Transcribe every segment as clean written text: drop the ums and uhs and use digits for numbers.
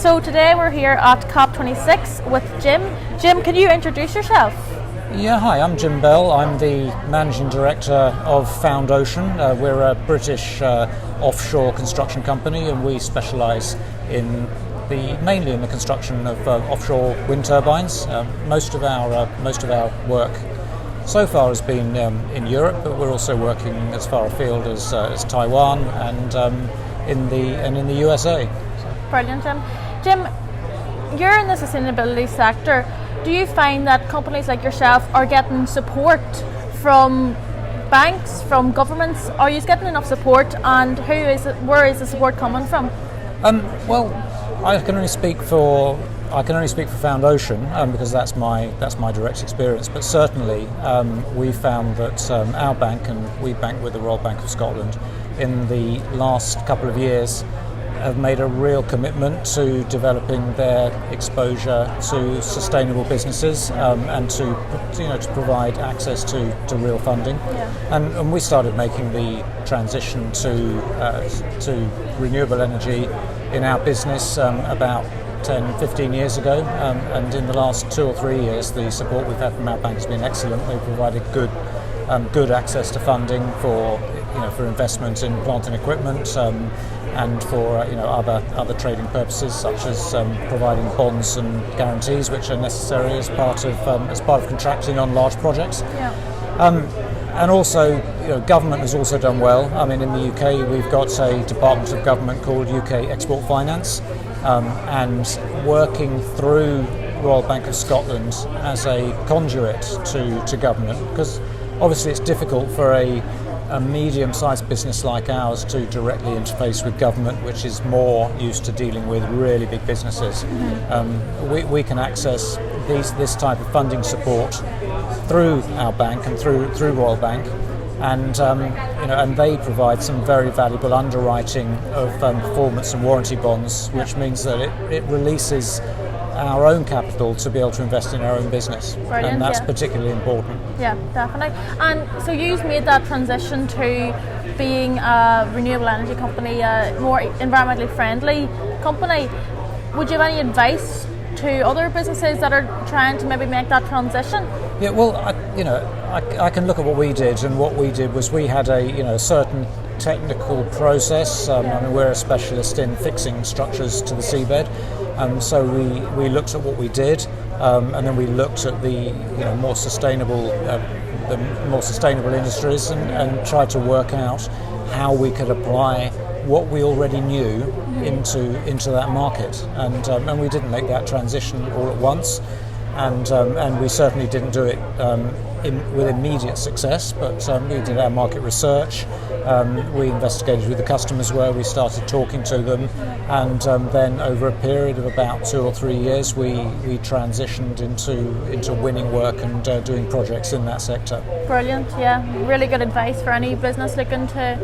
So today we're here at COP26 with Jim. Jim, can you introduce yourself? Yeah, hi, I'm Jim Bell. I'm the Managing Director of Foundocean. We're a British offshore construction company, and we specialise mainly in the construction of offshore wind turbines. Most of our work so far has been in Europe, but we're also working as far afield as Taiwan and in the USA. Brilliant, Jim. Jim, you're in the sustainability sector. Do you find that companies like yourself are getting support from banks, from governments? Are you getting enough support, and where is the support coming from? Well, I can only speak for Foundocean because that's my direct experience. But certainly, we found that our bank, and we bank with the Royal Bank of Scotland, in the last couple of years, have made a real commitment to developing their exposure to sustainable businesses and to provide access to real funding. Yeah. And we started making the transition to renewable energy in our business about 10, 15 years ago, and in the last 2 or 3 years the support we've had from our bank has been excellent. They've provided good access to funding for investment in plant and equipment, and for other trading purposes, such as providing bonds and guarantees, which are necessary as part of contracting on large projects. Yeah. And also, government has also done well. I mean, in the UK, we've got a department of government called UK Export Finance, and working through Royal Bank of Scotland as a conduit to government, because obviously it's difficult for a medium-sized business like ours to directly interface with government, which is more used to dealing with really big businesses. Mm-hmm. We can access this type of funding support through our bank and through Royal Bank, and they provide some very valuable underwriting of performance and warranty bonds, which means that it releases our own capital to be able to invest in our own business. Brilliant, and that's particularly important. Yeah, definitely. And so you've made that transition to being a renewable energy company, a more environmentally friendly company. Would you have any advice to other businesses that are trying to maybe make that transition? Yeah, well, I can look at what we did, and what we did was we had a certain technical process. I mean, we're a specialist in fixing structures to the seabed. So we looked at what we did, and then we looked at the more sustainable industries, and tried to work out how we could apply what we already knew into that market. And we didn't make that transition all at once, and we certainly didn't do it with immediate success. But we did our market research. We investigated who the customers were, we started talking to them, and then over a period of about 2 or 3 years we transitioned into winning work and doing projects in that sector. Brilliant, yeah. Really good advice for any business looking to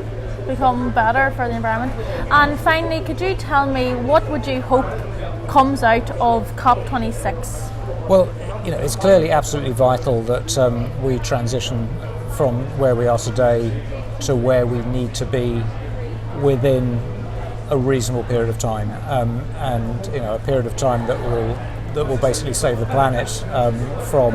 become better for the environment. And finally, could you tell me what would you hope comes out of COP26? Well, it's clearly absolutely vital that we transition from where we are today to where we need to be within a reasonable period of time, and a period of time that will basically save the planet from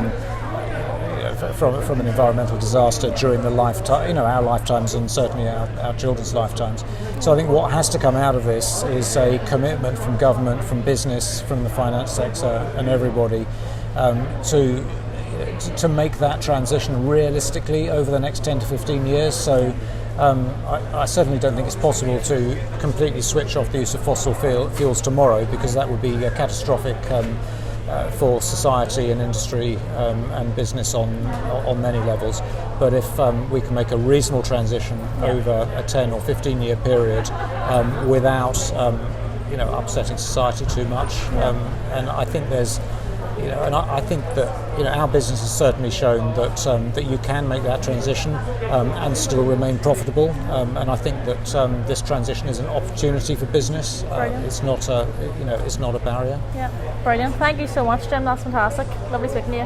an environmental disaster during the lifetime, our lifetimes, and certainly our children's lifetimes. So I think what has to come out of this is a commitment from government, from business, from the finance sector, and everybody to make that transition realistically over the next 10 to 15 years. So I certainly don't think it's possible to completely switch off the use of fossil fuels tomorrow, because that would be catastrophic for society and industry and business on many levels. But if we can make a reasonable transition over a 10 or 15 year period without upsetting society too much, and I think there's I think that our business has certainly shown that you can make that transition and still remain profitable. And I think that this transition is an opportunity for business. It's not a barrier. Yeah, brilliant. Thank you so much, Jim. That's fantastic. Lovely speaking to you.